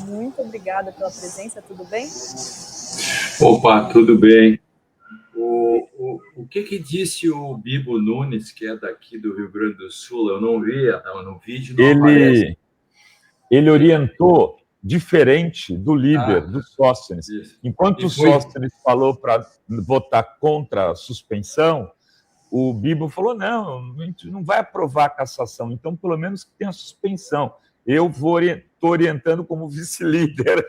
Muito obrigada pela presença, tudo bem? Opa, tudo bem. O que disse o Bibo Nunes, que é daqui do Rio Grande do Sul? Eu não vi, no vídeo não aparece. Ele orientou diferente do líder, do Sóstenes. Isso. Enquanto o Sóstenes falou para votar contra a suspensão, o Bibo falou, não, a gente não vai aprovar a cassação, então pelo menos que tenha suspensão. Eu estou orientando como vice-líder.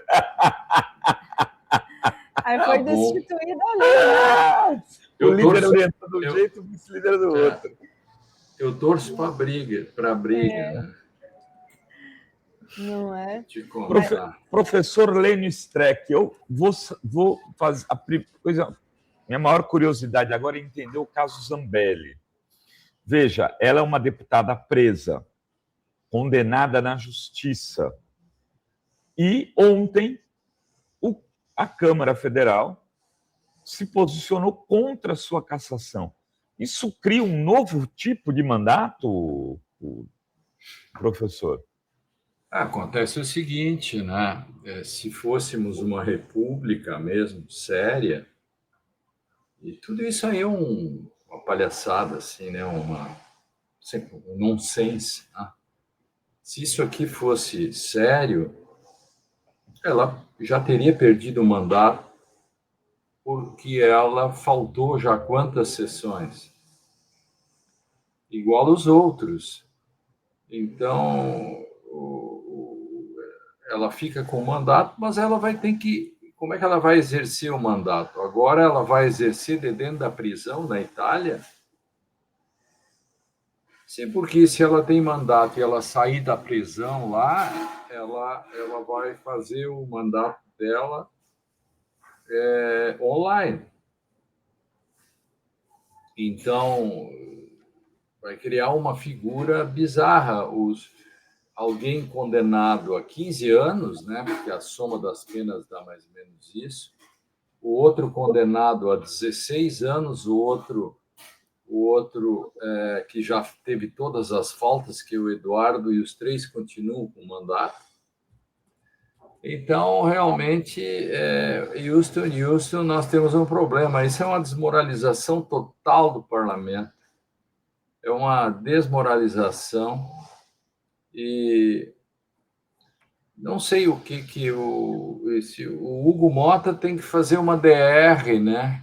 Aí foi destituído ali, né? O líder orienta de um jeito, o vice-líder do outro. Eu torço para a briga. Né? Não é? Professor Lênio Streck, eu vou fazer a coisa. Minha maior curiosidade agora é entender o caso Zambelli. Veja, ela é uma deputada presa, condenada na justiça. E ontem a Câmara Federal se posicionou contra a sua cassação. Isso cria um novo tipo de mandato, professor? Acontece o seguinte, né? Se fôssemos uma república mesmo, séria, e tudo isso aí é uma palhaçada, assim, né? Um nonsense. Né? Se isso aqui fosse sério, ela já teria perdido o mandato, porque ela faltou já quantas sessões? Igual os outros. Então, ela fica com o mandato, mas ela vai ter que... Como é que ela vai exercer o mandato? Agora ela vai exercer de dentro da prisão na Itália? Sim, porque se ela tem mandato e ela sair da prisão lá, ela vai fazer o mandato dela online. Então, vai criar uma figura bizarra. Alguém condenado a 15 anos, né, porque a soma das penas dá mais ou menos isso, o outro condenado a 16 anos, o outro que já teve todas as faltas, que é o Eduardo, e os três continuam com o mandato. Então, realmente, Houston, nós temos um problema. Isso é uma desmoralização total do parlamento. É uma desmoralização. E não sei o que o Hugo Mota tem que fazer uma DR, né?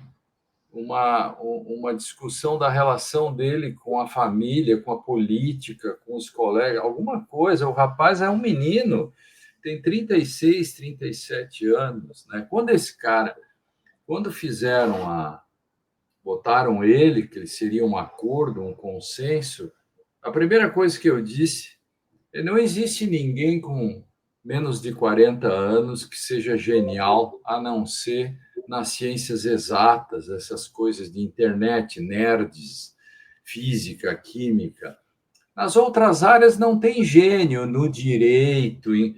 Uma discussão da relação dele com a família, com a política, com os colegas, alguma coisa. O rapaz é um menino, tem 36, 37 anos, né? Quando botaram ele, que seria um acordo, um consenso, a primeira coisa que eu disse é: não existe ninguém com menos de 40 anos que seja genial, a não ser nas ciências exatas, essas coisas de internet, nerds, física, química. Nas outras áreas não tem gênio, no direito, em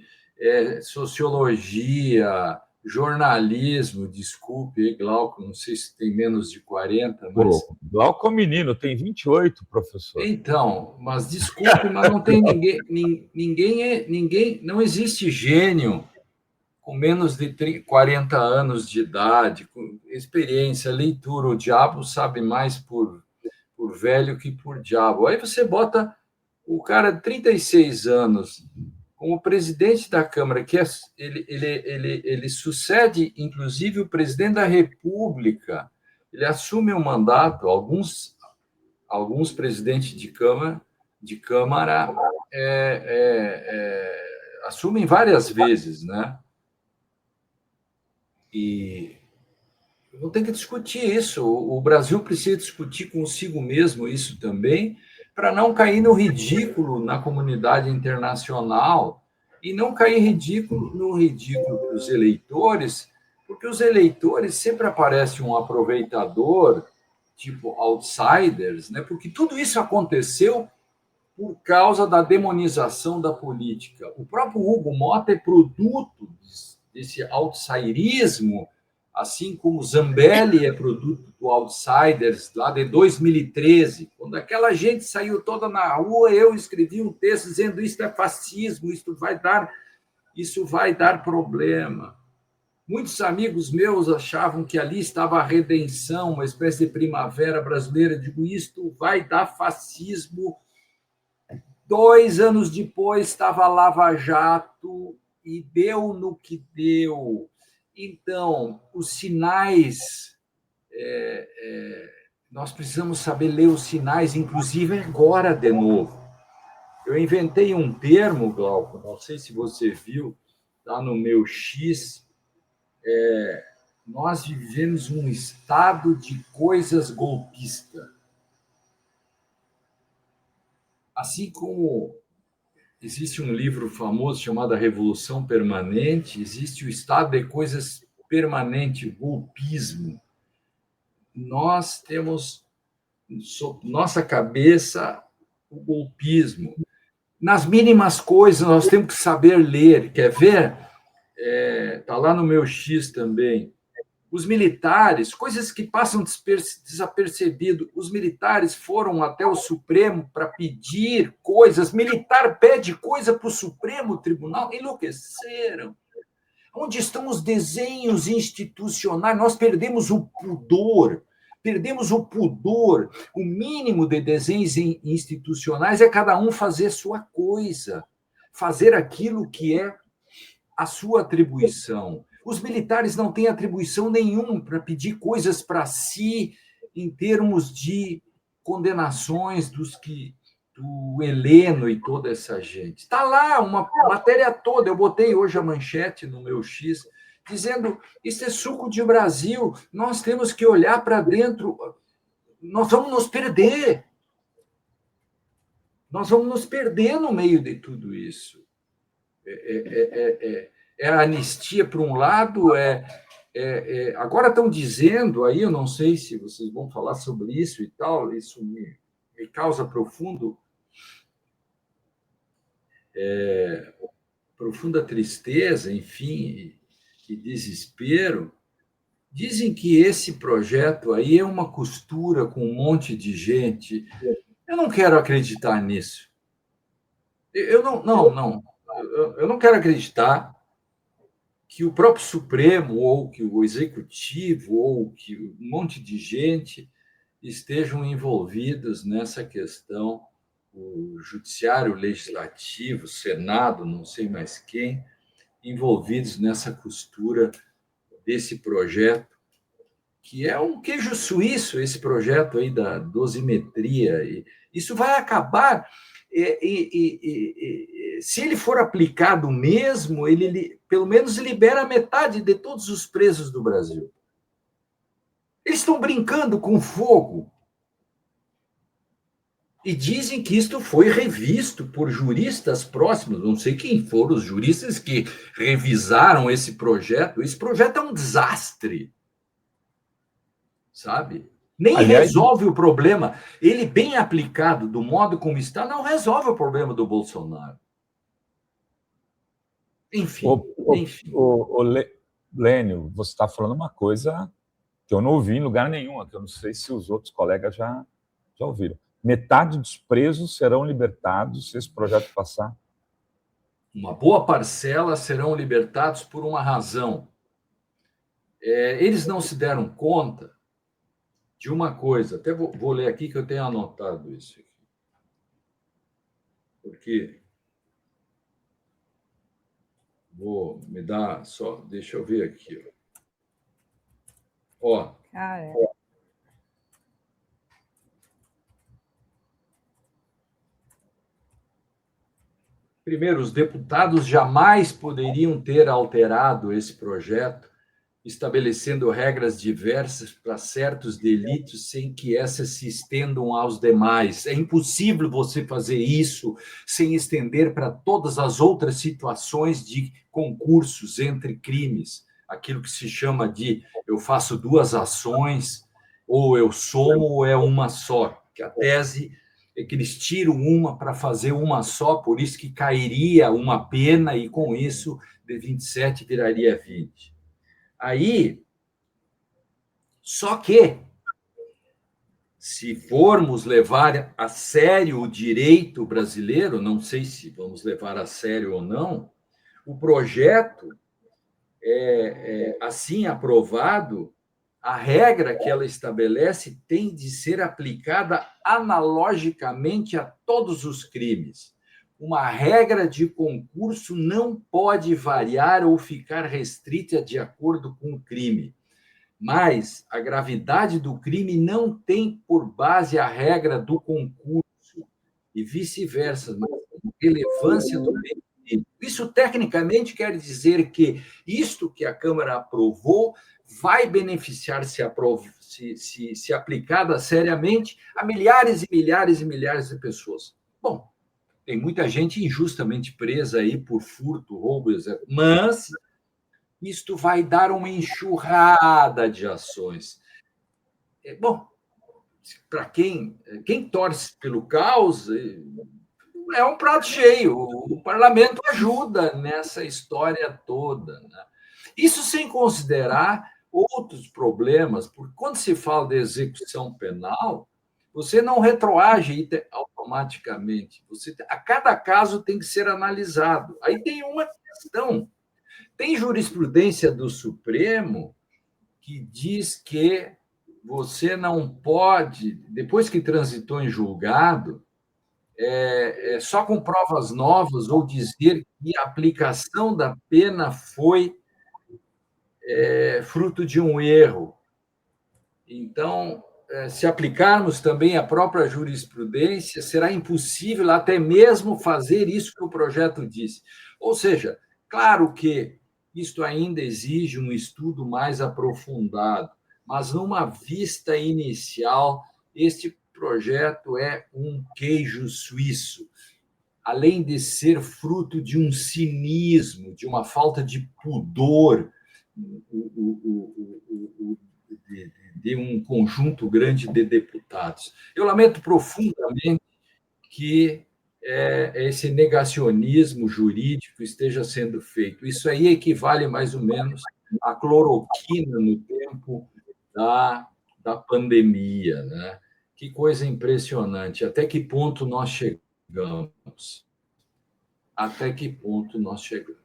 sociologia, jornalismo, desculpe, Glauco, não sei se tem menos de 40, mas... Glauco é um menino, tem 28, professor. Então, mas desculpe, mas não tem ninguém, não existe gênio com menos de 40 anos de idade, com experiência, leitura. O diabo sabe mais por velho que por diabo. Aí você bota o cara de 36 anos como presidente da Câmara, que ele sucede, inclusive, o presidente da República. Ele assume o mandato, alguns presidentes de Câmara assumem várias vezes, né? E não tem que discutir isso. O Brasil precisa discutir consigo mesmo isso também, para não cair no ridículo na comunidade internacional e não cair no ridículo para os eleitores, porque os eleitores sempre aparece um aproveitador, tipo outsiders, né? Porque tudo isso aconteceu por causa da demonização da política. O próprio Hugo Mota é produto desse outsiderismo, assim como Zambelli é produto do Outsiders, lá de 2013, quando aquela gente saiu toda na rua, eu escrevi um texto dizendo: isto é fascismo, isto vai dar... isso vai dar problema. Muitos amigos meus achavam que ali estava a redenção, uma espécie de primavera brasileira. Eu digo, isto vai dar fascismo. 2 anos depois estava a Lava Jato e deu no que deu. Então, os sinais, nós precisamos saber ler os sinais, inclusive agora de novo. Eu inventei um termo, Glauco, não sei se você viu, está no meu X. Nós vivemos um estado de coisas golpista. Assim como existe um livro famoso chamado A Revolução Permanente, existe o estado de coisas permanente, golpismo. Nós temos, sob nossa cabeça, o golpismo. Nas mínimas coisas, nós temos que saber ler. Quer ver? Está lá no meu X também. Os militares, coisas que passam desapercebido, os militares foram até o Supremo para pedir coisas, militar pede coisa para o Supremo Tribunal, enlouqueceram. Onde estão os desenhos institucionais? Nós perdemos o pudor, o mínimo de desenhos institucionais é cada um fazer sua coisa, fazer aquilo que é a sua atribuição. Os militares não têm atribuição nenhuma para pedir coisas para si em termos de condenações do Heleno e toda essa gente. Está lá uma matéria toda, eu botei hoje a manchete no meu X, dizendo, isso é suco de Brasil, nós temos que olhar para dentro, nós vamos nos perder. Nós vamos nos perder no meio de tudo isso. É a anistia por um lado, agora estão dizendo aí, eu não sei se vocês vão falar sobre isso e tal, isso me causa profunda tristeza, enfim, e desespero. Dizem que esse projeto aí é uma costura com um monte de gente. Eu não quero acreditar nisso. Eu não quero acreditar que o próprio Supremo, ou que o Executivo, ou que um monte de gente estejam envolvidos nessa questão, o Judiciário, o Legislativo, o Senado, não sei mais quem, envolvidos nessa costura desse projeto, que é um queijo suíço, esse projeto aí da dosimetria. E isso vai acabar... se ele for aplicado mesmo, ele pelo menos libera metade de todos os presos do Brasil. Eles estão brincando com fogo. E dizem que isto foi revisto por juristas próximos, não sei quem foram os juristas que revisaram esse projeto. Esse projeto é um desastre, sabe? Nem resolve o problema. Ele, bem aplicado, do modo como está, não resolve o problema do Bolsonaro. Enfim. Lênio, você está falando uma coisa que eu não ouvi em lugar nenhum, que eu não sei se os outros colegas já ouviram. Metade dos presos serão libertados se esse projeto passar? Uma boa parcela serão libertados por uma razão. Eles não se deram conta de uma coisa, até vou ler aqui que eu tenho anotado isso aqui. Porque me dar só, deixa eu ver aqui. Ó. Primeiro, os deputados jamais poderiam ter alterado esse projeto, estabelecendo regras diversas para certos delitos sem que essas se estendam aos demais. É impossível você fazer isso sem estender para todas as outras situações de concursos entre crimes. Aquilo que se chama de eu faço 2 ações, ou eu somo, ou é uma só. Que a tese é que eles tiram uma para fazer uma só, por isso que cairia uma pena e, com isso, de 27 viraria 20. Aí, só que, se formos levar a sério o direito brasileiro, não sei se vamos levar a sério ou não, O projeto, assim aprovado, a regra que ela estabelece tem de ser aplicada analogicamente a todos os crimes. Uma regra de concurso não pode variar ou ficar restrita de acordo com o crime. Mas a gravidade do crime não tem por base a regra do concurso e vice-versa, mas a relevância do bem. Isso, tecnicamente, quer dizer que isto que a Câmara aprovou vai beneficiar, se aplicada seriamente, a milhares e milhares e milhares de pessoas. Bom, tem muita gente injustamente presa aí por furto, roubo, mas isto vai dar uma enxurrada de ações. Bom, para quem torce pelo caos, é um prato cheio. O parlamento ajuda nessa história toda, né? Isso sem considerar outros problemas, porque quando se fala de execução penal, você não retroage automaticamente. A cada caso tem que ser analisado. Aí tem uma questão. Tem jurisprudência do Supremo que diz que você não pode, depois que transitou em julgado, só com provas novas ou dizer que a aplicação da pena foi fruto de um erro. Então, se aplicarmos também a própria jurisprudência, será impossível até mesmo fazer isso que o projeto disse. Ou seja, claro que isto ainda exige um estudo mais aprofundado, mas numa vista inicial, este projeto é um queijo suíço, além de ser fruto de um cinismo, de uma falta de pudor de um conjunto grande de deputados. Eu lamento profundamente que esse negacionismo jurídico esteja sendo feito. Isso aí equivale mais ou menos à cloroquina no tempo da pandemia, né? Que coisa impressionante. Até que ponto nós chegamos? Até que ponto nós chegamos?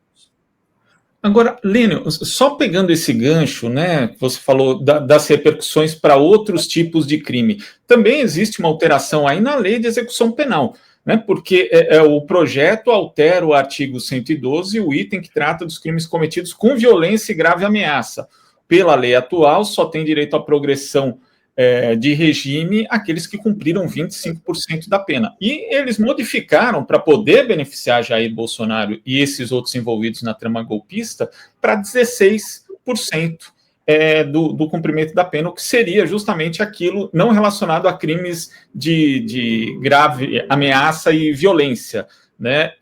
Agora, Lênio, só pegando esse gancho, né, que você falou das repercussões para outros tipos de crime, também existe uma alteração aí na lei de execução penal, né, porque o projeto altera o artigo 112, o item que trata dos crimes cometidos com violência e grave ameaça. Pela lei atual, só tem direito à progressão de regime aqueles que cumpriram 25% da pena. E eles modificaram para poder beneficiar Jair Bolsonaro e esses outros envolvidos na trama golpista para 16% do cumprimento da pena, o que seria justamente aquilo não relacionado a crimes de grave ameaça e violência. Né?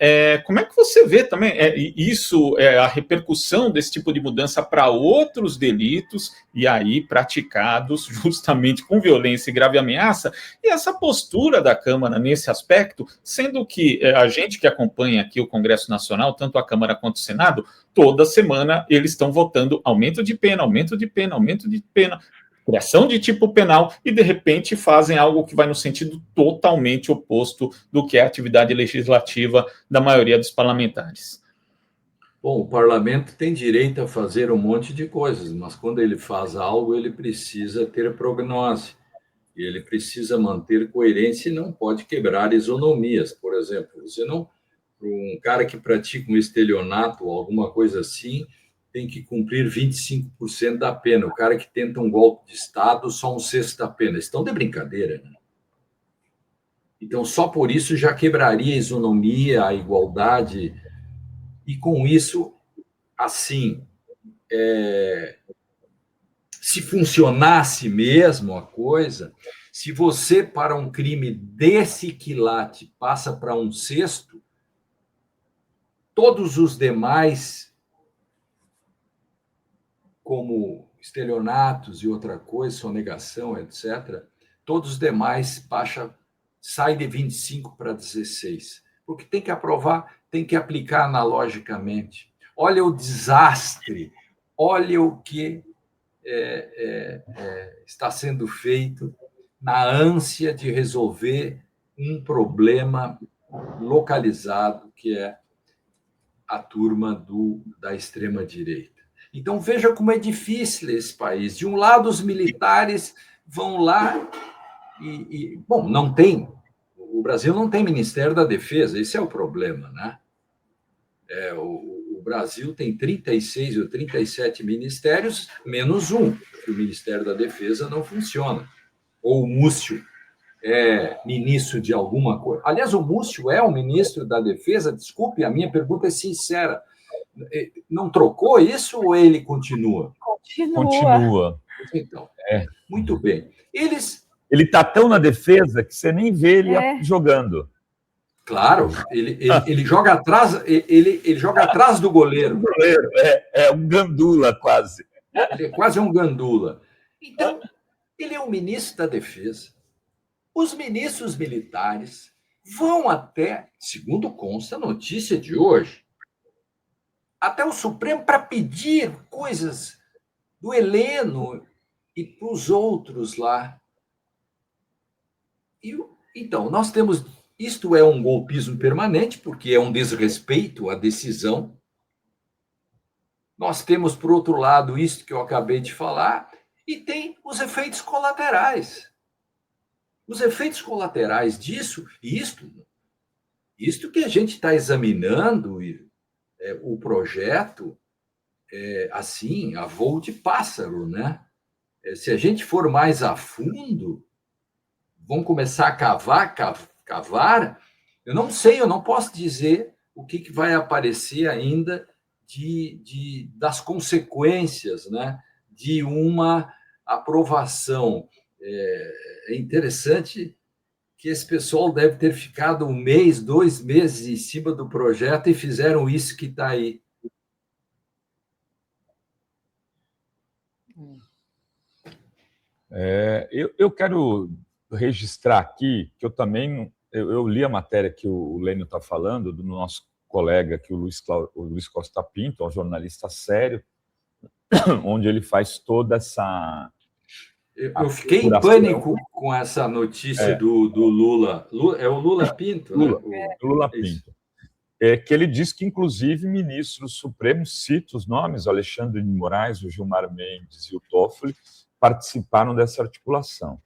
Como é que você vê também isso, a repercussão desse tipo de mudança para outros delitos, e aí praticados justamente com violência e grave ameaça, e essa postura da Câmara nesse aspecto, sendo que a gente que acompanha aqui o Congresso Nacional, tanto a Câmara quanto o Senado, toda semana eles estão votando aumento de pena, aumento de pena, aumento de pena, criação de tipo penal, e de repente fazem algo que vai no sentido totalmente oposto do que é a atividade legislativa da maioria dos parlamentares. Bom, o parlamento tem direito a fazer um monte de coisas, mas quando ele faz algo, ele precisa ter prognose, e ele precisa manter coerência e não pode quebrar isonomias. Por exemplo, você não, um cara que pratica um estelionato ou alguma coisa assim, tem que cumprir 25% da pena. O cara que tenta um golpe de Estado, só 1/6 da pena. Estão de brincadeira, né? Então, só por isso já quebraria a isonomia, a igualdade. E com isso, assim, se funcionasse mesmo a coisa, se você, para um crime desse quilate, passa para 1/6, todos os demais, como estelionatos e outra coisa, sonegação, etc., todos os demais saem de 25 para 16. Porque tem que aprovar, tem que aplicar analogicamente. Olha o desastre, olha o que está sendo feito na ânsia de resolver um problema localizado, que é a turma da extrema-direita. Então, veja como é difícil esse país. De um lado, os militares vão lá bom, não tem. O Brasil não tem Ministério da Defesa, esse é o problema, né? O Brasil tem 36 ou 37 ministérios, menos um, porque o Ministério da Defesa não funciona. Ou o Múcio é ministro de alguma coisa. Aliás, o Múcio é o ministro da Defesa? Desculpe, a minha pergunta é sincera. Não trocou isso ou ele continua? Continua. Então, muito bem. Ele está tão na defesa que você nem vê ele jogando. Claro, ele joga atrás, ele joga atrás do goleiro. É um gandula, quase. Ele é quase um gandula. Então, ele é o ministro da Defesa. Os ministros militares vão até, segundo consta a notícia de hoje, até o Supremo para pedir coisas do Heleno e para os outros lá. Então, nós temos... Isto é um golpismo permanente, porque é um desrespeito à decisão. Nós temos, por outro lado, isso que eu acabei de falar, e tem os efeitos colaterais. Os efeitos colaterais disso, isto que a gente está examinando, o projeto, assim, a voo de pássaro, né? Se a gente for mais a fundo, vão começar a cavar, eu não sei, eu não posso dizer o que vai aparecer ainda das consequências, né, de uma aprovação. É interessante que esse pessoal deve ter ficado 1 mês, 2 meses em cima do projeto e fizeram isso que está aí. Eu quero registrar aqui que eu também... Eu li a matéria que o Lênio está falando, do nosso colega aqui, o Luiz Costa Pinto, um jornalista sério, onde ele faz toda essa... Eu fiquei em pânico com essa notícia do Lula. É o Lula Pinto, né? Lula Pinto. Que ele diz que, inclusive, ministros supremos, cita os nomes, o Alexandre de Moraes, o Gilmar Mendes e o Toffoli, participaram dessa articulação.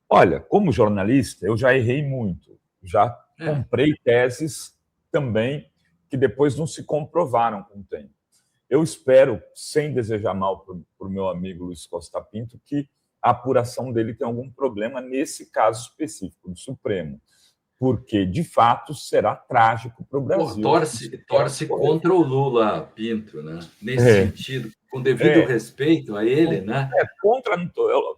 Olha, como jornalista, eu já errei muito. Já comprei teses também que depois não se comprovaram com o tempo. Eu espero, sem desejar mal para o meu amigo Luiz Costa Pinto, que a apuração dele tenha algum problema nesse caso específico do Supremo, porque, de fato, será trágico para o Brasil. Torce contra o Lula Pinto, né? Nesse sentido, com devido respeito a ele, né? Contra,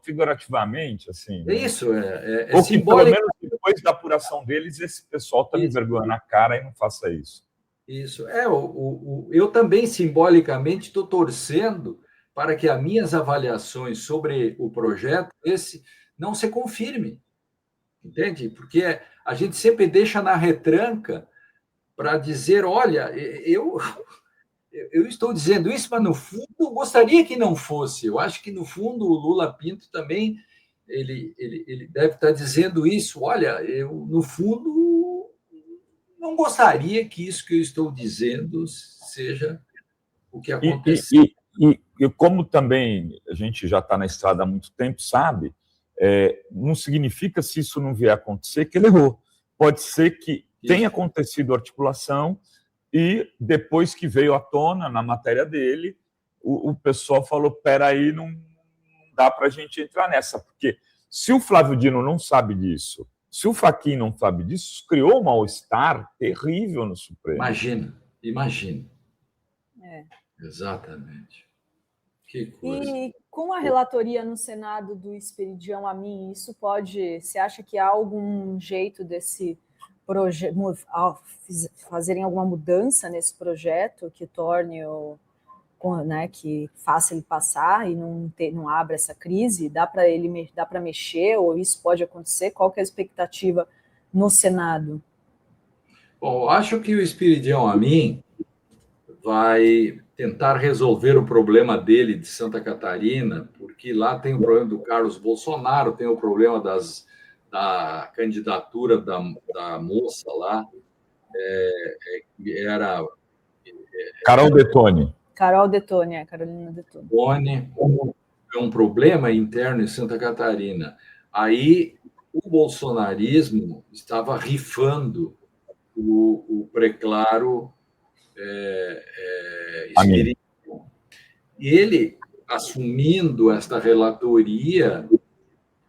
figurativamente, assim. É isso, é ou que, simbólico. pelo menos, depois da apuração deles, esse pessoal está me vergonhando na cara e não faça isso. Isso. Eu também, simbolicamente, estou torcendo para que as minhas avaliações sobre o projeto esse não se confirme. Entende? Porque a gente sempre deixa na retranca para dizer, olha, eu estou dizendo isso, mas no fundo gostaria que não fosse. Eu acho que no fundo o Lula Pinto também ele deve estar dizendo isso. Olha, eu no fundo não gostaria que isso que eu estou dizendo seja o que aconteceu. E como também a gente já está na estrada há muito tempo, sabe? Não significa, se isso não vier a acontecer, que ele errou. Pode ser que tenha acontecido a articulação e depois que veio à tona, na matéria dele, o pessoal falou, peraí, não dá para a gente entrar nessa, porque se o Flávio Dino não sabe disso, se o Fachin não sabe disso, criou um mal-estar terrível no Supremo. Imagina. Exatamente. Que coisa. E com a relatoria no Senado do Esperidião Amin, isso pode... Você acha que há algum jeito desse projeto, fazerem alguma mudança nesse projeto que torne que faça ele passar e não abra essa crise? Dá para mexer ou isso pode acontecer? Qual que é a expectativa no Senado? Bom, acho que o Esperidião Amin vai tentar resolver o problema dele de Santa Catarina, porque lá tem o problema do Carlos Bolsonaro, tem o problema da candidatura da moça lá, que era Carol Detone. Carol Detone, Carolina Detone. É um problema interno em Santa Catarina. Aí o bolsonarismo estava rifando o preclaro espírito. E ele, assumindo esta relatoria,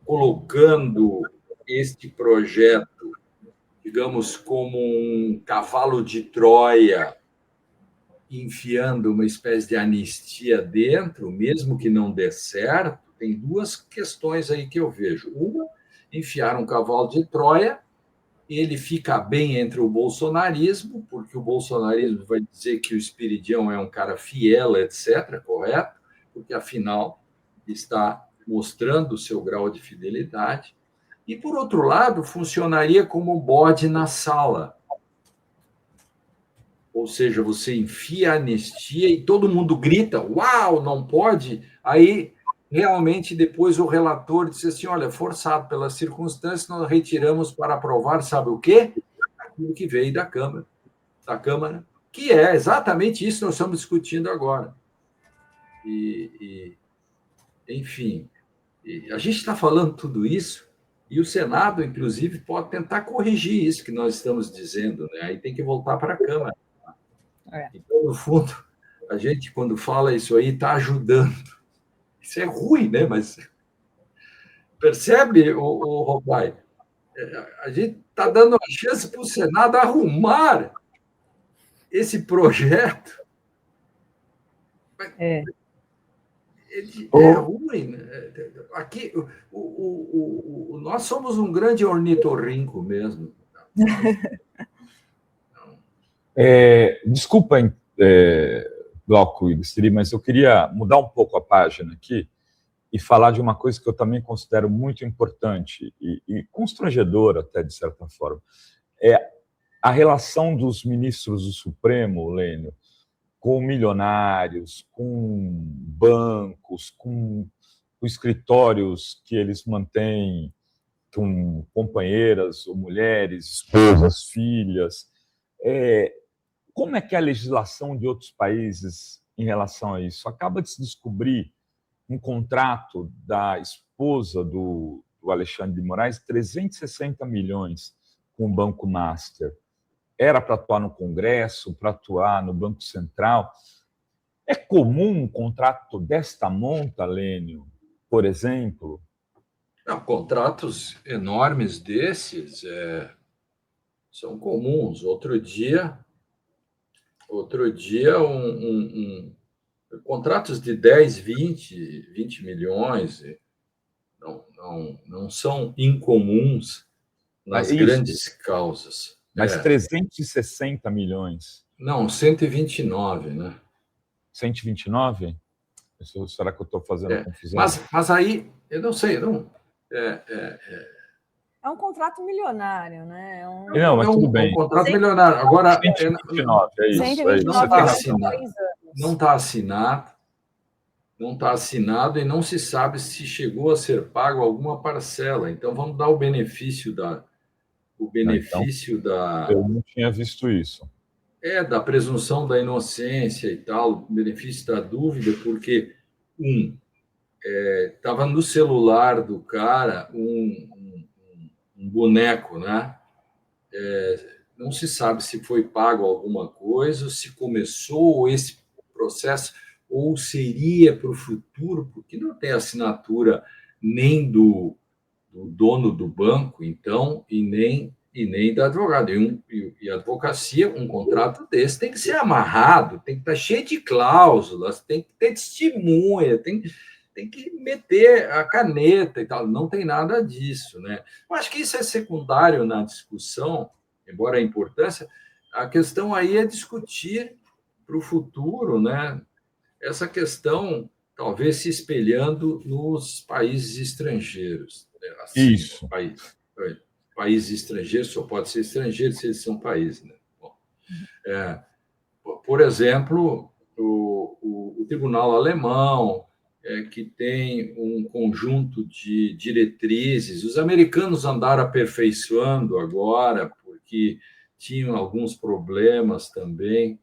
colocando este projeto, digamos, como um cavalo de Troia, enfiando uma espécie de anistia dentro, mesmo que não dê certo, tem duas questões aí que eu vejo. Uma, enfiar um cavalo de Troia, ele fica bem entre o bolsonarismo, porque o bolsonarismo vai dizer que o Esperidião é um cara fiel, etc., correto? Porque, afinal, está mostrando o seu grau de fidelidade. E, por outro lado, funcionaria como bode na sala. Ou seja, você enfia a anistia e todo mundo grita, uau, não pode? Aí, realmente, depois o relator disse assim, olha, forçado pelas circunstâncias, nós retiramos para aprovar, sabe o quê? Aquilo que veio da Câmara, que é exatamente isso que nós estamos discutindo agora. Enfim, a gente está falando tudo isso e o Senado, inclusive, pode tentar corrigir isso que nós estamos dizendo, né? Aí tem que voltar para a Câmara. Então, no fundo, a gente, quando fala isso aí, está ajudando. Isso é ruim, né? Mas percebe, o Robai? A gente está dando uma chance para o Senado arrumar esse projeto. Ele é ruim. Né? Aqui, nós somos um grande ornitorrinco mesmo. Desculpa, Glauco e Bistri, mas eu queria mudar um pouco a página aqui e falar de uma coisa que eu também considero muito importante e constrangedora, até de certa forma. É a relação dos ministros do Supremo, Lênio, com milionários, com bancos, com escritórios que eles mantêm com companheiras ou mulheres, esposas, filhas. Como é que é a legislação de outros países em relação a isso? Acaba de se descobrir um contrato da esposa do Alexandre de Moraes, 360 milhões com o Banco Master. Era para atuar no Congresso, para atuar no Banco Central. É comum um contrato desta monta, Lênio, por exemplo? Não, contratos enormes desses são comuns. Outro dia contratos de 10, 20 milhões não são incomuns nas grandes causas. Mas 360 milhões. Não, 129, né? 129? Será que eu estou fazendo confusão? Mas aí, eu não sei, não. É um contrato milionário, né? Não, mas tudo bem. É um contrato milionário. Agora, 129, é isso. 129 não está assinado. Não está assinado e não se sabe se chegou a ser pago alguma parcela. Então, vamos dar o benefício da... Eu não tinha visto isso. Da presunção da inocência e tal, o benefício da dúvida, porque, estava no celular do cara um boneco, né? Não se sabe se foi pago alguma coisa, se começou esse processo, ou seria para o futuro, porque não tem assinatura nem do dono do banco, então, e nem da advogada. E a advocacia, um contrato desse tem que ser amarrado, tem que estar cheio de cláusulas, tem que ter testemunha, tem que meter a caneta e tal. Não tem nada disso, né? Eu acho que isso é secundário na discussão, embora a importância. A questão aí é discutir para o futuro, né? Essa questão talvez se espelhando nos países estrangeiros. Assim, isso. Países estrangeiros só pode ser estrangeiro se eles são países. Né? Bom, por exemplo, o Tribunal Alemão, que tem um conjunto de diretrizes. Os americanos andaram aperfeiçoando agora, porque tinham alguns problemas também.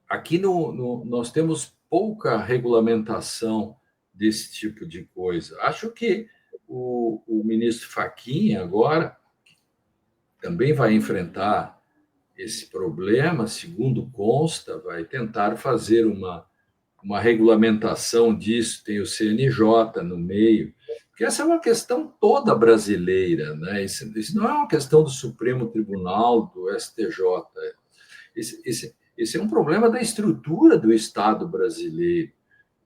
Aqui nós temos pouca regulamentação desse tipo de coisa. Acho que o ministro Fachin agora também vai enfrentar esse problema, segundo consta, vai tentar fazer uma regulamentação disso, tem o CNJ no meio, porque essa é uma questão toda brasileira, né? Isso não é uma questão do Supremo Tribunal, do STJ. Esse é um problema da estrutura do Estado brasileiro.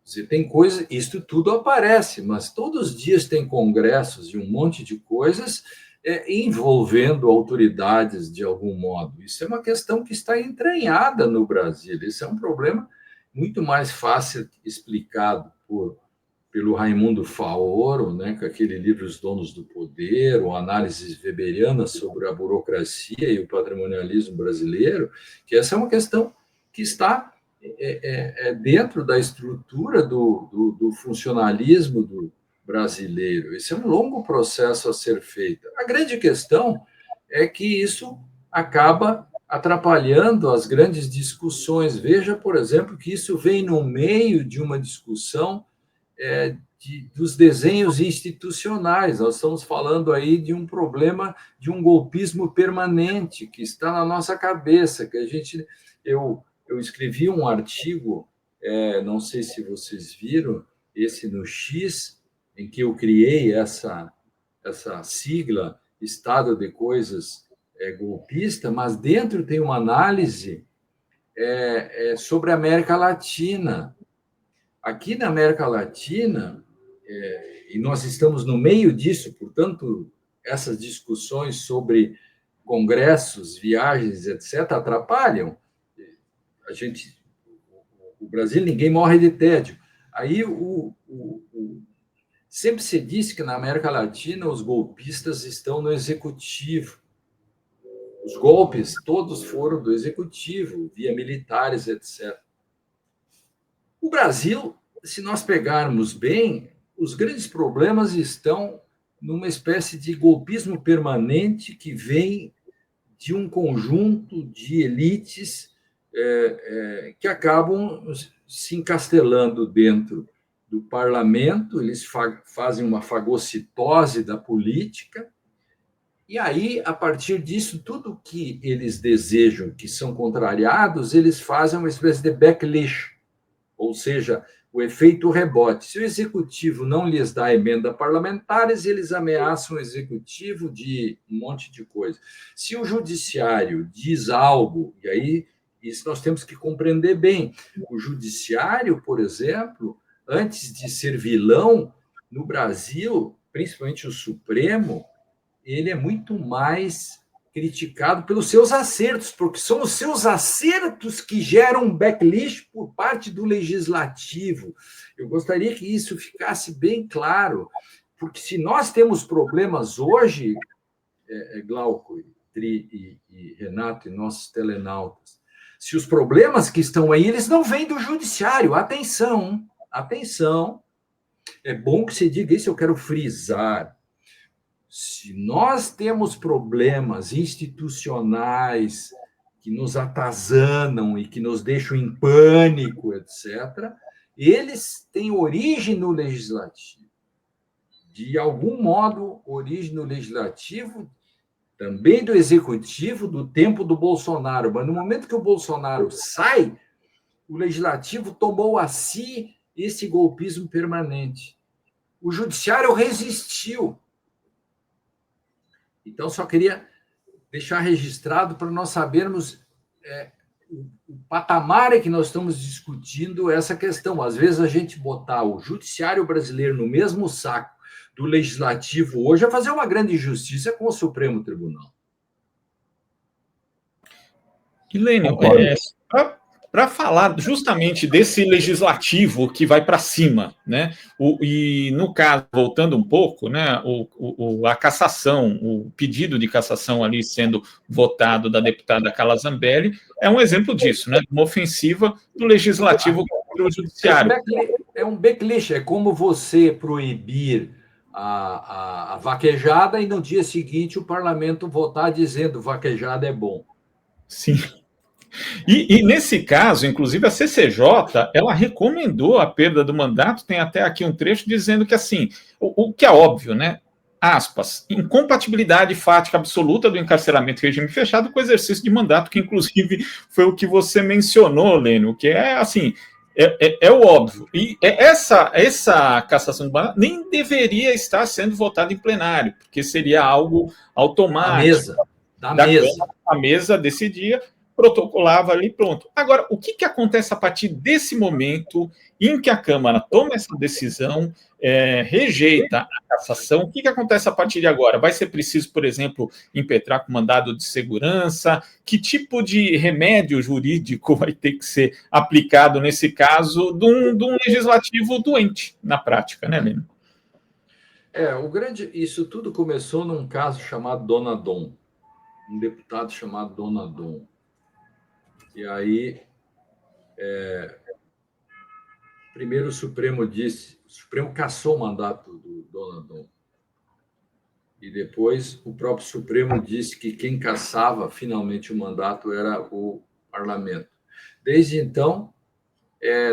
Você tem coisa, isso tudo aparece, mas todos os dias tem congressos e um monte de coisas envolvendo autoridades de algum modo. Isso é uma questão que está entranhada no Brasil. Isso é um problema muito mais fácil explicado pelo Raimundo Faoro, né, com aquele livro Os Donos do Poder, ou análises weberianas sobre a burocracia e o patrimonialismo brasileiro, que essa é uma questão que está dentro da estrutura do funcionalismo do brasileiro. Esse é um longo processo a ser feito. A grande questão é que isso acaba atrapalhando as grandes discussões. Veja, por exemplo, que isso vem no meio de uma discussão dos desenhos institucionais. Nós estamos falando aí de um problema de um golpismo permanente que está na nossa cabeça, que eu escrevi um artigo, não sei se vocês viram, esse no X, em que eu criei essa sigla Estado de Coisas Golpista, mas dentro tem uma análise sobre a América Latina. Aqui na América Latina, e nós estamos no meio disso, portanto, essas discussões sobre congressos, viagens, etc., atrapalham. O Brasil, ninguém morre de tédio. Aí, sempre se disse que na América Latina os golpistas estão no executivo. Os golpes todos foram do executivo, via militares, etc. O Brasil, se nós pegarmos bem, os grandes problemas estão numa espécie de golpismo permanente que vem de um conjunto de elites que acabam se encastelando dentro do parlamento, eles fazem uma fagocitose da política, e aí, a partir disso, tudo que eles desejam, que são contrariados, eles fazem uma espécie de backlash, ou seja, o efeito rebote. Se o executivo não lhes dá emenda parlamentares, eles ameaçam o executivo de um monte de coisa. Se o judiciário diz algo, e aí isso nós temos que compreender bem, o judiciário, por exemplo, antes de ser vilão, no Brasil, principalmente o Supremo, ele é muito mais criticado pelos seus acertos, porque são os seus acertos que geram um backlash por parte do legislativo. Eu gostaria que isso ficasse bem claro, porque se nós temos problemas hoje, Glauco, Tri e Renato e nossos telenautas, se os problemas que estão aí, eles não vêm do judiciário. Atenção, atenção. É bom que você diga isso, eu quero frisar. Se nós temos problemas institucionais que nos atazanam e que nos deixam em pânico, etc., eles têm origem no legislativo. De algum modo, origem no legislativo, também do executivo, do tempo do Bolsonaro. Mas no momento que o Bolsonaro sai, o legislativo tomou a si esse golpismo permanente. O judiciário resistiu. Então, só queria deixar registrado para nós sabermos o patamar em que nós estamos discutindo essa questão. Às vezes, a gente botar o judiciário brasileiro no mesmo saco do legislativo hoje é fazer uma grande injustiça com o Supremo Tribunal. E, Lênio, para falar justamente desse legislativo que vai para cima, né? E no caso, voltando um pouco, né? A cassação, o pedido de cassação ali sendo votado da deputada Carla Zambelli é um exemplo disso, né? Uma ofensiva do legislativo contra o judiciário. É um backlash, é como você proibir a vaquejada e no dia seguinte o parlamento votar dizendo vaquejada é bom. Sim. E nesse caso, inclusive, a CCJ, ela recomendou a perda do mandato, tem até aqui um trecho dizendo que, assim, o que é óbvio, né? Aspas, incompatibilidade fática absoluta do encarceramento em regime fechado com o exercício de mandato, que inclusive foi o que você mencionou, Lênio, que é assim, é o óbvio. E essa cassação do mandato nem deveria estar sendo votada em plenário, porque seria algo automático. Da mesa. A mesa decidia, protocolava ali, pronto. Agora, o que acontece a partir desse momento em que a Câmara toma essa decisão, rejeita a cassação? O que acontece a partir de agora? Vai ser preciso, por exemplo, impetrar com mandado de segurança? Que tipo de remédio jurídico vai ter que ser aplicado nesse caso de um legislativo doente na prática, né, Lênin? Isso tudo começou num caso chamado Dona Dom, um deputado chamado Dona Dom. E aí, primeiro o Supremo cassou o mandato do Dona Dom. E depois o próprio Supremo disse que quem cassava finalmente o mandato era o parlamento. Desde então,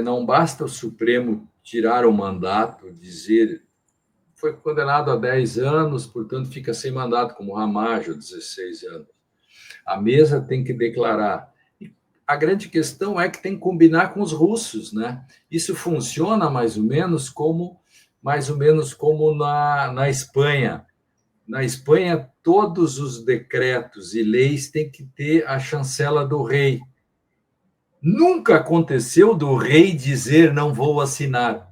não basta o Supremo tirar o mandato, dizer foi condenado a 10 anos, portanto fica sem mandato, como Ramalho, 16 anos. A mesa tem que declarar. A grande questão é que tem que combinar com os russos, né? Isso funciona mais ou menos como na Espanha. Na Espanha, todos os decretos e leis têm que ter a chancela do rei. Nunca aconteceu do rei dizer não vou assinar.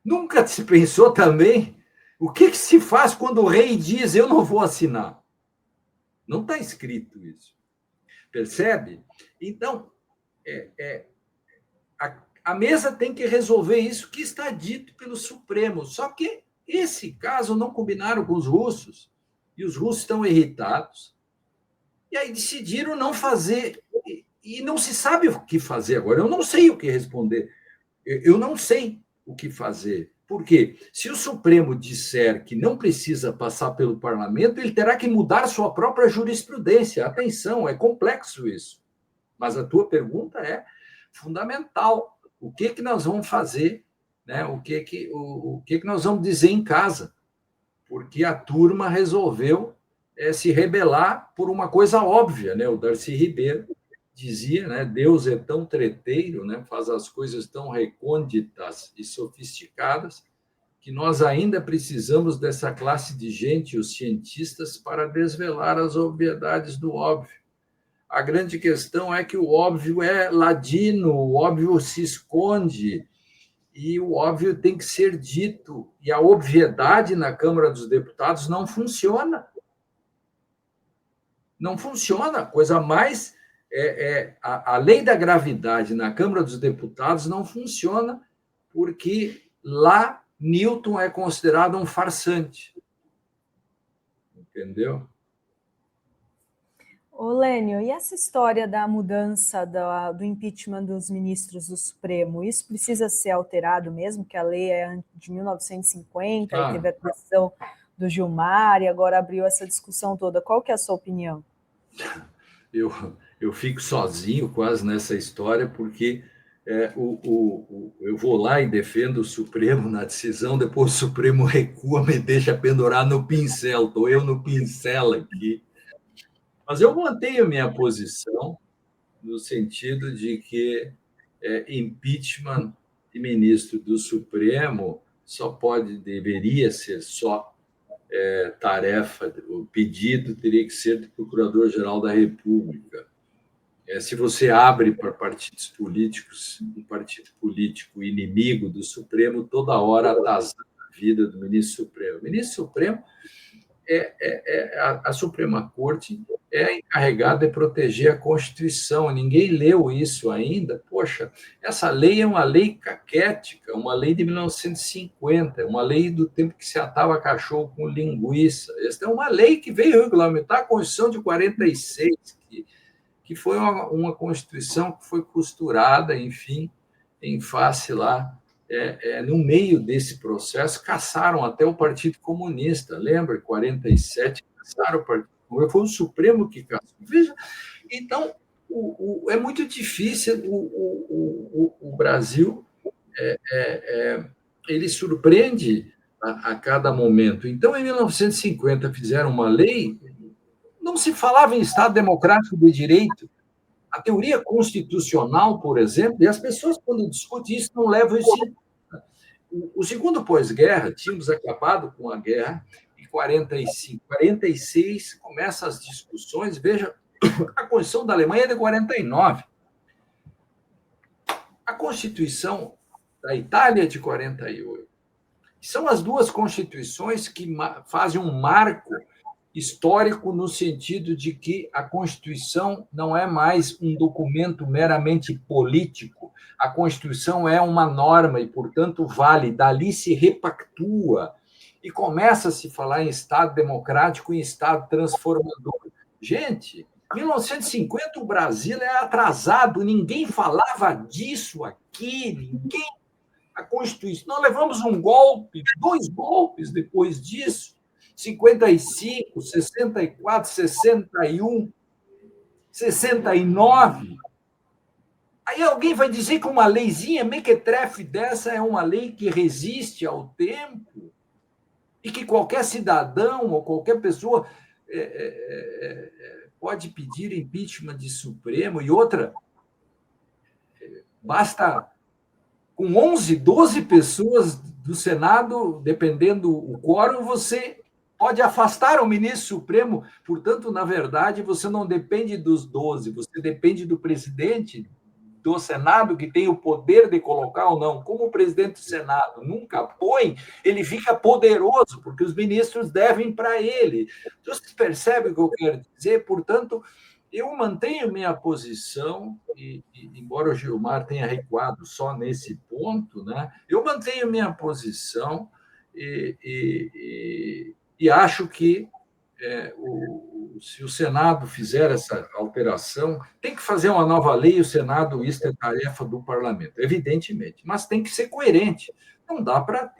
Nunca se pensou também o que se faz quando o rei diz eu não vou assinar. Não está escrito isso. Percebe? Então, a mesa tem que resolver isso que está dito pelo Supremo. Só que esse caso não combinaram com os russos, e os russos estão irritados, e aí decidiram não fazer, e não se sabe o que fazer agora. Eu não sei o que responder. Eu não sei o que fazer. Por quê? Se o Supremo disser que não precisa passar pelo parlamento, ele terá que mudar sua própria jurisprudência. Atenção, é complexo isso. Mas a tua pergunta é fundamental. O que nós vamos fazer? Né? O que nós vamos dizer em casa? Porque a turma resolveu se rebelar por uma coisa óbvia. Né? O Darcy Ribeiro dizia, né, Deus é tão treteiro, né, faz as coisas tão recônditas e sofisticadas, que nós ainda precisamos dessa classe de gente, os cientistas, para desvelar as obviedades do óbvio. A grande questão é que o óbvio é ladino, o óbvio se esconde, e o óbvio tem que ser dito, e a obviedade na Câmara dos Deputados não funciona. Não funciona, a coisa mais... a lei da gravidade na Câmara dos Deputados não funciona porque lá Newton é considerado um farsante. Entendeu? Ô, Lênio, e essa história da mudança do impeachment dos ministros do Supremo, isso precisa ser alterado mesmo, que a lei é de 1950, aí teve a questão do Gilmar, e agora abriu essa discussão toda. Qual que é a sua opinião? Eu fico sozinho quase nessa história, porque eu vou lá e defendo o Supremo na decisão, depois o Supremo recua, me deixa pendurar no pincel, estou eu no pincel aqui. Mas eu mantenho a minha posição no sentido de que impeachment de ministro do Supremo deveria ser só tarefa, o pedido teria que ser do Procurador-Geral da República. Se você abre para partidos políticos, um partido político inimigo do Supremo, toda hora atazana a vida do ministro Supremo. O ministro Supremo, a Suprema Corte é encarregada de proteger a Constituição. Ninguém leu isso ainda. Poxa, essa lei é uma lei caquética, uma lei de 1950, uma lei do tempo que se atava cachorro com linguiça. Essa é uma lei que veio regulamentar a Constituição de 46, que foi uma Constituição que foi costurada, enfim, em face lá. No meio desse processo, caçaram até o Partido Comunista. Lembra? Em 47, caçaram o Partido Comunista. Foi o Supremo que caçou. Veja, Então, é muito difícil. O Brasil ele surpreende a cada momento. Então, em 1950, fizeram uma lei, não se falava em Estado Democrático de Direito. A teoria constitucional, por exemplo, e as pessoas, quando discutem isso, não levam isso em conta. O segundo pós-guerra, tínhamos acabado com a guerra, em 45, 46, começam as discussões. Veja, a Constituição da Alemanha é de 49. A Constituição da Itália é de 48. São as duas constituições que fazem um marco histórico no sentido de que a Constituição não é mais um documento meramente político. A Constituição é uma norma e, portanto, vale. Dali se repactua e começa a se falar em Estado democrático e em Estado transformador. Gente, em 1950 o Brasil é atrasado, ninguém falava disso aqui, ninguém. A Constituição. Nós levamos um golpe, 2 golpes depois disso, 55, 64, 61, 69. Aí alguém vai dizer que uma leizinha mequetrefe dessa é uma lei que resiste ao tempo e que qualquer cidadão ou qualquer pessoa pode pedir impeachment de Supremo. E outra, basta com 11, 12 pessoas do Senado, dependendo do quórum, você pode afastar o ministro Supremo. Portanto, na verdade, você não depende dos 12, você depende do presidente do Senado, que tem o poder de colocar ou não. Como o presidente do Senado nunca põe, ele fica poderoso, porque os ministros devem para ele. Vocês percebem o que eu quero dizer? Portanto, eu mantenho minha posição, e embora o Gilmar tenha recuado só nesse ponto, né, eu mantenho minha posição e acho que se o Senado fizer essa alteração, tem que fazer uma nova lei, e o Senado, isso é tarefa do parlamento, evidentemente, mas tem que ser coerente. Não dá para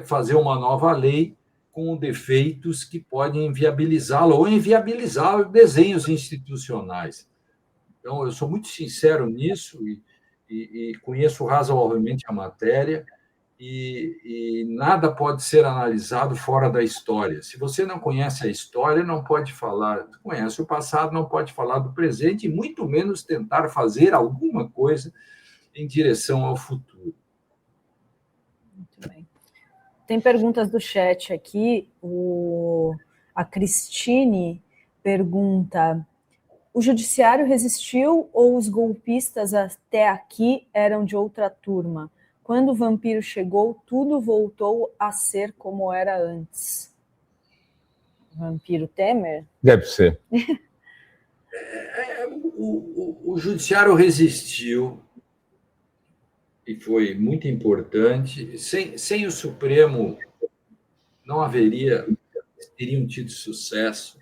fazer uma nova lei com defeitos que podem inviabilizá-la ou inviabilizar desenhos institucionais. Então, eu sou muito sincero nisso e conheço razoavelmente a matéria, e nada pode ser analisado fora da história. Se você não conhece a história, não pode falar, conhece o passado, não pode falar do presente, e muito menos tentar fazer alguma coisa em direção ao futuro. Muito bem. Tem perguntas do chat aqui. A Cristine pergunta: o judiciário resistiu ou os golpistas até aqui eram de outra turma? Quando o vampiro chegou, tudo voltou a ser como era antes. Vampiro Temer? Deve ser. O judiciário resistiu e foi muito importante. Sem o Supremo, não teriam tido sucesso.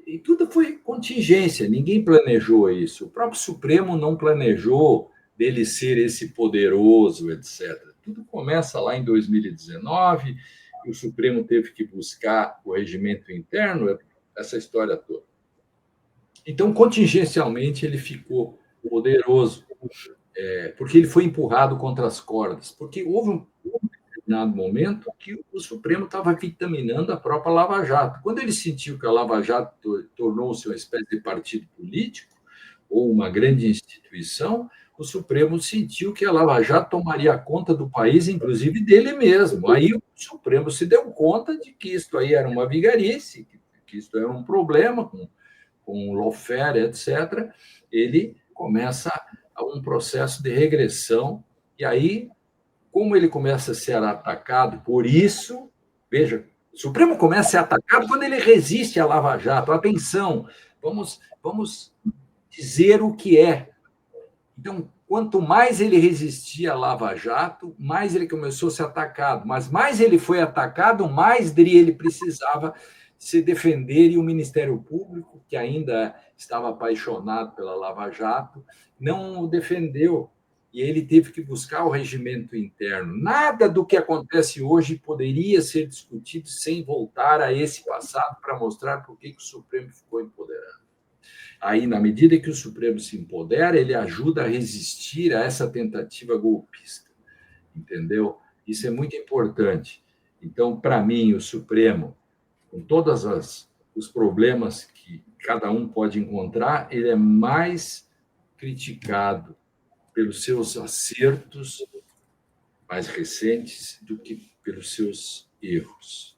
E tudo foi contingência, ninguém planejou isso. O próprio Supremo não planejou dele ser esse poderoso, etc. Tudo começa lá em 2019, e o Supremo teve que buscar o regimento interno, essa história toda. Então, contingencialmente, ele ficou poderoso, porque ele foi empurrado contra as cordas, porque houve um determinado momento que o Supremo estava vitaminando a própria Lava Jato. Quando ele sentiu que a Lava Jato tornou-se uma espécie de partido político ou uma grande instituição, o Supremo sentiu que a Lava Jato tomaria conta do país, inclusive dele mesmo. Aí o Supremo se deu conta de que isso aí era uma vigarice, que isso era um problema com lawfare, etc. Ele começa um processo de regressão, e aí, como ele começa a ser atacado por isso, veja, o Supremo começa a ser atacado quando ele resiste à Lava Jato. Atenção, vamos dizer o que é. Então, quanto mais ele resistia à Lava Jato, mais ele começou a ser atacado. Mas mais ele foi atacado, mais ele precisava se defender, e o Ministério Público, que ainda estava apaixonado pela Lava Jato, não o defendeu. E ele teve que buscar o regimento interno. Nada do que acontece hoje poderia ser discutido sem voltar a esse passado para mostrar por que o Supremo ficou empoderado. Aí, na medida que o Supremo se empodera, ele ajuda a resistir a essa tentativa golpista, entendeu? Isso é muito importante. Então, para mim, o Supremo, com todos os problemas que cada um pode encontrar, ele é mais criticado pelos seus acertos mais recentes do que pelos seus erros.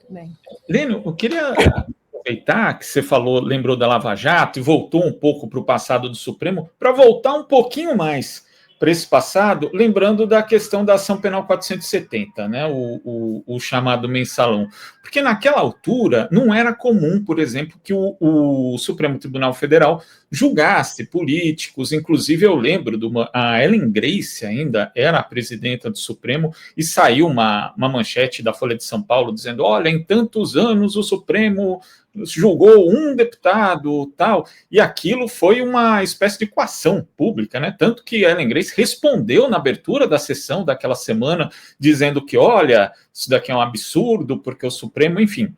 Bem. Lênio, eu queria aproveitar que você falou, lembrou da Lava Jato e voltou um pouco para o passado do Supremo, para voltar um pouquinho mais para esse passado, lembrando da questão da ação penal 470, né, o chamado mensalão. Porque naquela altura não era comum, por exemplo, que o Supremo Tribunal Federal julgasse políticos, inclusive eu lembro a Ellen Grace ainda era a presidenta do Supremo, e saiu uma manchete da Folha de São Paulo dizendo, olha, em tantos anos o Supremo julgou um deputado, tal, e aquilo foi uma espécie de coação pública, né? Tanto que Ellen Grace respondeu na abertura da sessão daquela semana, dizendo que, olha, isso daqui é um absurdo, porque o Supremo, enfim,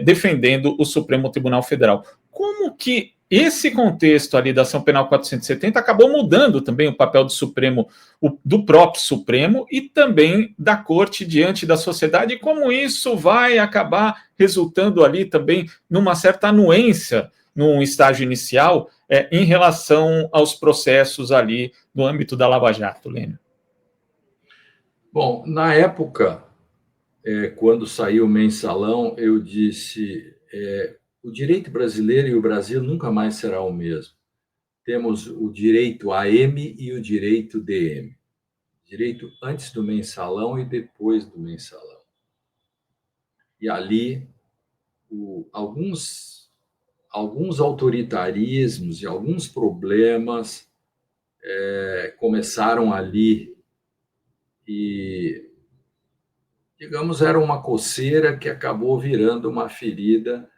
defendendo o Supremo Tribunal Federal. Como que esse contexto ali da ação penal 470 acabou mudando também o papel do Supremo, do próprio Supremo e também da Corte diante da sociedade, e como isso vai acabar resultando ali também numa certa anuência num estágio inicial em relação aos processos ali no âmbito da Lava Jato, Lênio? Bom, na época, quando saiu o mensalão, eu disse, o direito brasileiro e o Brasil nunca mais será o mesmo. Temos o direito AM e o direito DM. Direito antes do mensalão e depois do mensalão. E ali, alguns autoritarismos e alguns problemas começaram ali e, digamos, era uma coceira que acabou virando uma ferida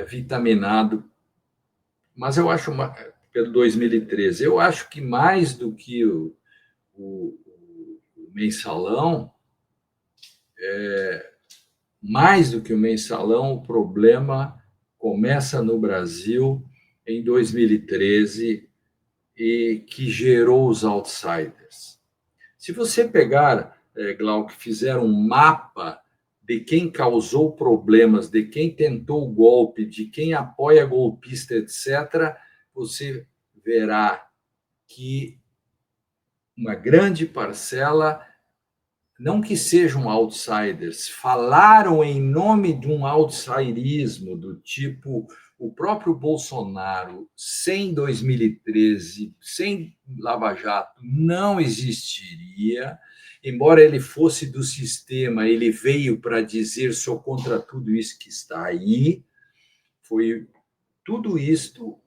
vitaminado. Mas eu acho, pelo 2013, eu acho que mais do que o mensalão, o problema começa no Brasil em 2013 e que gerou os outsiders. Se você pegar, Glauco, fizer um mapa de quem causou problemas, de quem tentou o golpe, de quem apoia golpista, etc., você verá que uma grande parcela, não que sejam outsiders, falaram em nome de um outsiderismo do tipo o próprio Bolsonaro, sem 2013, sem Lava Jato, não existiria. Embora ele fosse do sistema, ele veio para dizer sou contra tudo isso que está aí. Foi tudo isto.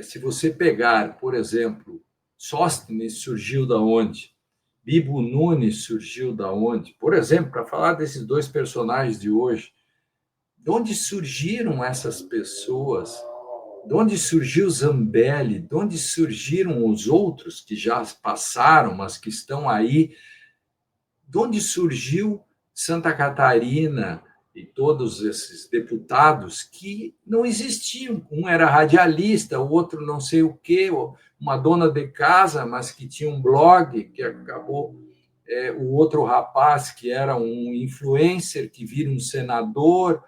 Se você pegar, por exemplo, Sóstenes surgiu da onde? Bibo Nunes surgiu da onde? Por exemplo, para falar desses dois personagens de hoje, de onde surgiram essas pessoas? De onde surgiu Zambelli? De onde surgiram os outros que já passaram, mas que estão aí? De onde surgiu Santa Catarina e todos esses deputados que não existiam? Um era radialista, o outro não sei o quê, uma dona de casa, mas que tinha um blog que acabou... o outro rapaz que era um influencer, que vira um senador.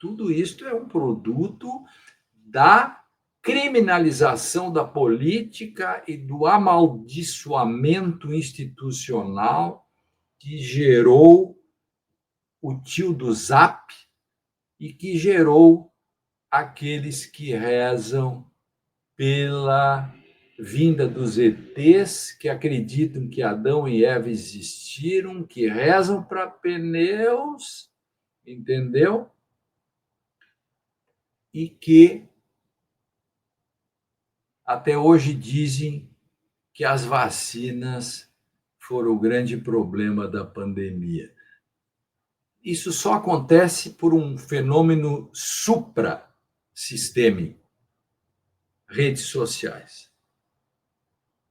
Tudo isso é um produto da criminalização da política e do amaldiçoamento institucional que gerou o tio do Zap e que gerou aqueles que rezam pela vinda dos ETs, que acreditam que Adão e Eva existiram, que rezam para pneus, entendeu? E que até hoje dizem que as vacinas foram o grande problema da pandemia. Isso só acontece por um fenômeno suprassistêmico, redes sociais.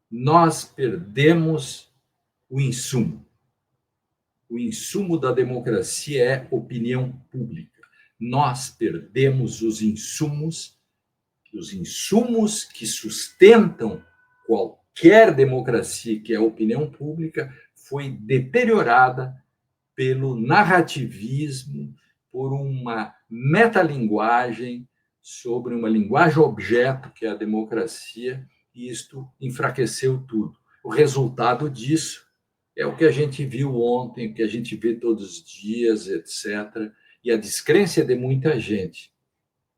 Nós perdemos o insumo. O insumo da democracia é opinião pública. Nós perdemos os insumos que sustentam qualquer democracia, que é a opinião pública, foi deteriorada pelo narrativismo, por uma metalinguagem sobre uma linguagem objeto, que é a democracia, e isto enfraqueceu tudo. O resultado disso é o que a gente viu ontem, o que a gente vê todos os dias, etc. E a descrença de muita gente.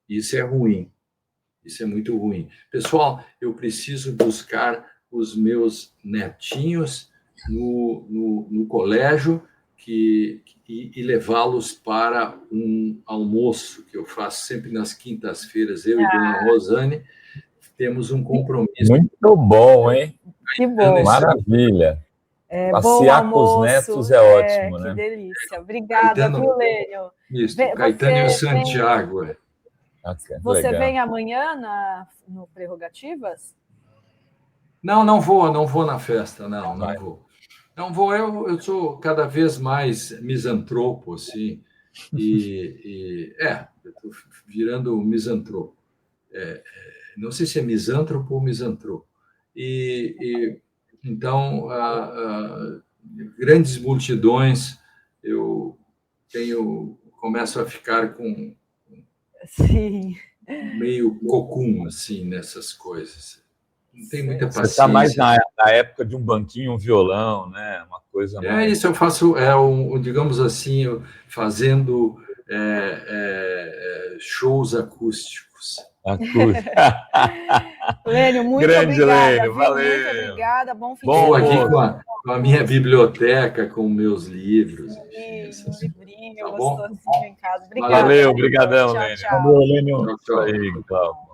Isso é ruim. Isso é muito ruim. Pessoal, eu preciso buscar os meus netinhos no colégio e levá-los para um almoço que eu faço sempre nas quintas-feiras, eu e Dona Rosane, temos um compromisso. Muito bom, hein? Que bom. Maravilha. Passear com os netos é ótimo, né? Que delícia. Obrigada, viu, Lênio? Isso, Caetano e o Santiago. Você vem amanhã no Prerrogativas? Não vou na festa, não vou. Não vou, eu sou cada vez mais misantropo, assim, eu estou virando misantropo. Não sei se é misântropo ou misantropo. Então, grandes multidões, eu começo a ficar com Sim. meio cocum, assim, nessas coisas. Não tem muita paciência. Você está mais na época de um banquinho, um violão, né? Uma coisa mais... Isso eu faço, digamos assim, fazendo shows acústicos. Lênio, muito grande obrigada. Lênio, valeu. Muito obrigada, bom fim de semana. Estou aqui com a minha biblioteca, com meus livros. Um livrinho tá gostosinho em casa. Obrigada. Valeu, obrigadão, Lênio. Tchau. Valeu, Lênio. Tchau. Tchau.